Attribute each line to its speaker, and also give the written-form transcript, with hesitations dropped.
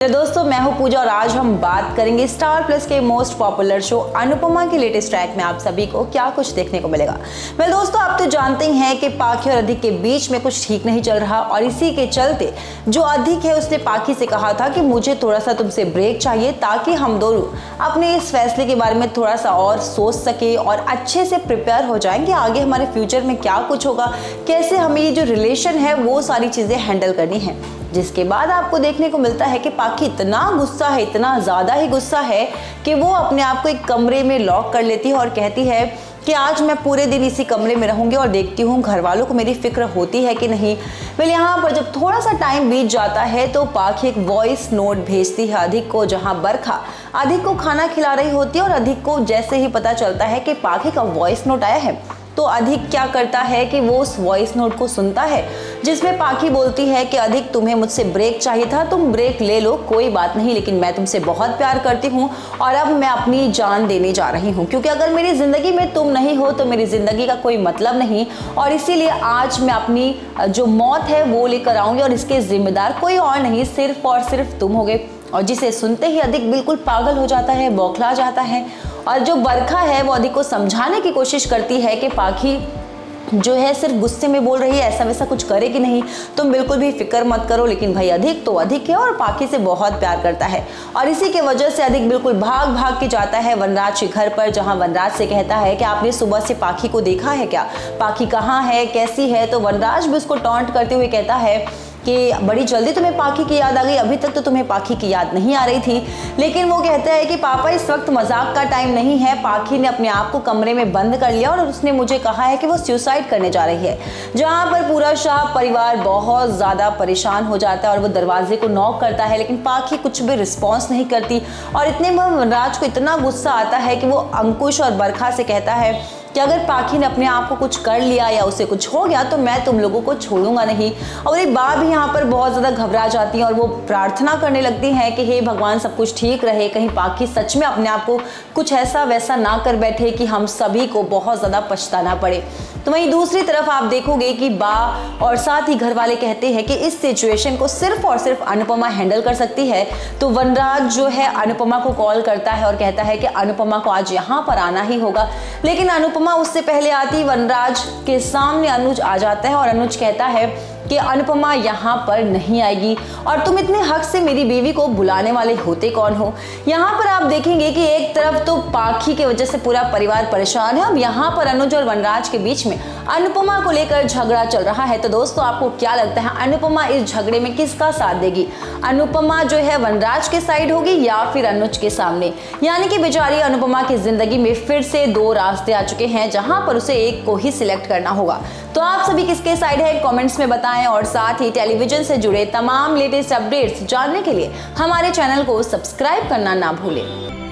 Speaker 1: दोस्तों मैं हूं पूजा और आज हम बात करेंगे स्टार प्लस के मोस्ट पॉपुलर शो अनुपमा के लेटेस्ट ट्रैक में आप सभी को क्या कुछ देखने को मिलेगा। दोस्तों आप तो जानते ही हैं कि पाखी और अधिक के बीच में कुछ ठीक नहीं चल रहा और इसी के चलते जो अधिक है उसने पाखी से कहा था कि मुझे थोड़ा सा तुमसे ब्रेक चाहिए ताकि हम दोनों अपने इस फैसले के बारे में थोड़ा सा और सोच सके और अच्छे से प्रिपेयर हो जाएंगे आगे हमारे फ्यूचर में क्या कुछ होगा, कैसे हमें ये जो रिलेशन है वो सारी चीज़ें हैंडल करनी है। जिसके बाद आपको देखने को मिलता है कि पाखी इतना गुस्सा है, इतना ज़्यादा ही गुस्सा है कि वो अपने आप को एक कमरे में लॉक कर लेती है और कहती है कि आज मैं पूरे दिन इसी कमरे में रहूंगी और देखती हूँ घर वालों को मेरी फिक्र होती है कि नहीं। यहाँ पर जब थोड़ा सा टाइम बीत जाता है तो पाखी एक वॉइस नोट भेजती है अधिक को, जहाँ बरखा अधिक को खाना खिला रही होती है और अधिक को जैसे ही पता चलता है कि पाखी का वॉइस नोट आया है तो अधिक क्या करता है कि वो उस वॉइस नोट को सुनता है जिसमें पाखी बोलती है कि अधिक तुम्हें मुझसे ब्रेक चाहिए था, तुम ब्रेक ले लो कोई बात नहीं, लेकिन मैं तुमसे बहुत प्यार करती हूँ और अब मैं अपनी जान देने जा रही हूँ क्योंकि अगर मेरी ज़िंदगी में तुम नहीं हो तो मेरी ज़िंदगी का कोई मतलब नहीं और इसीलिए आज मैं अपनी जो मौत है वो लेकर आऊँगी और इसके जिम्मेदार कोई और नहीं, सिर्फ और सिर्फ तुम होगे। और जिसे सुनते ही अधिक बिल्कुल पागल हो जाता है, बौखला जाता है और जो बरखा है वो अधिक को समझाने की कोशिश करती है कि पाखी जो है सिर्फ गुस्से में बोल रही है, ऐसा वैसा कुछ करेगी नहीं, तुम बिल्कुल भी फिक्र मत करो। लेकिन भाई अधिक तो अधिक है और पाखी से बहुत प्यार करता है और इसी के वजह से अधिक बिल्कुल भाग भाग के जाता है वनराज के घर पर, जहां वनराज से कहता है कि आपने सुबह से पाखी को देखा है क्या, पाखी कहाँ है, कैसी है। तो वनराज भी उसको टॉन्ट करते हुए कहता है कि बड़ी जल्दी तुम्हें पाखी की याद आ गई, अभी तक तो तुम्हें पाखी की याद नहीं आ रही थी। लेकिन वो कहता है कि पापा इस वक्त मजाक का टाइम नहीं है, पाखी ने अपने आप को कमरे में बंद कर लिया और उसने मुझे कहा है कि वो सुसाइड करने जा रही है। जहाँ पर पूरा शाह परिवार बहुत ज़्यादा परेशान हो जाता है और वो दरवाजे को नॉक करता है लेकिन पाखी कुछ भी रिस्पॉन्स नहीं करती और इतने में वनराज को इतना गुस्सा आता है कि वो अंकुश और बरखा से कहता है कि अगर पाखी ने अपने आप को कुछ कर लिया या उसे कुछ हो गया तो मैं तुम लोगों को छोड़ूंगा नहीं। और ये बा भी यहाँ पर बहुत ज़्यादा घबरा जाती हैं और वो प्रार्थना करने लगती हैं कि हे भगवान सब कुछ ठीक रहे, कहीं पाखी सच में अपने आप को कुछ ऐसा वैसा ना कर बैठे कि हम सभी को बहुत ज़्यादा पछताना पड़े। तो वहीं दूसरी तरफ आप देखोगे कि बा और साथ ही घर वाले कहते हैं कि इस सिचुएशन को सिर्फ और सिर्फ अनुपमा हैंडल कर सकती है। तो वनराज जो है अनुपमा को कॉल करता है और कहता है कि अनुपमा को आज यहाँ पर आना ही होगा। लेकिन अनुपमा उससे पहले आती वनराज के सामने अनुज आ जाता है और अनुज कहता है कि अनुपमा यहाँ पर नहीं आएगी और तुम इतने हक से मेरी बीवी को बुलाने वाले होते कौन हो। यहाँ पर आप देखेंगे कि एक तरफ तो पाखी की वजह से पूरा परिवार परेशान है, अब यहाँ पर अनुज और वनराज के बीच में अनुपमा को लेकर झगड़ा चल रहा है। तो दोस्तों आपको क्या लगता है अनुपमा इस झगड़े में किसका साथ देगी? अनुपमा जो है वनराज के साइड होगी या फिर अनुज के सामने? यानी कि बेचारी अनुपमा की जिंदगी में फिर से दो रास्ते आ चुके हैं जहां पर उसे एक को ही सिलेक्ट करना होगा। तो आप सभी किसके साइड है कमेंट्स में बताएं और साथ ही टेलीविजन से जुड़े तमाम लेटेस्ट अपडेट्स जानने के लिए हमारे चैनल को सब्सक्राइब करना ना भूलें।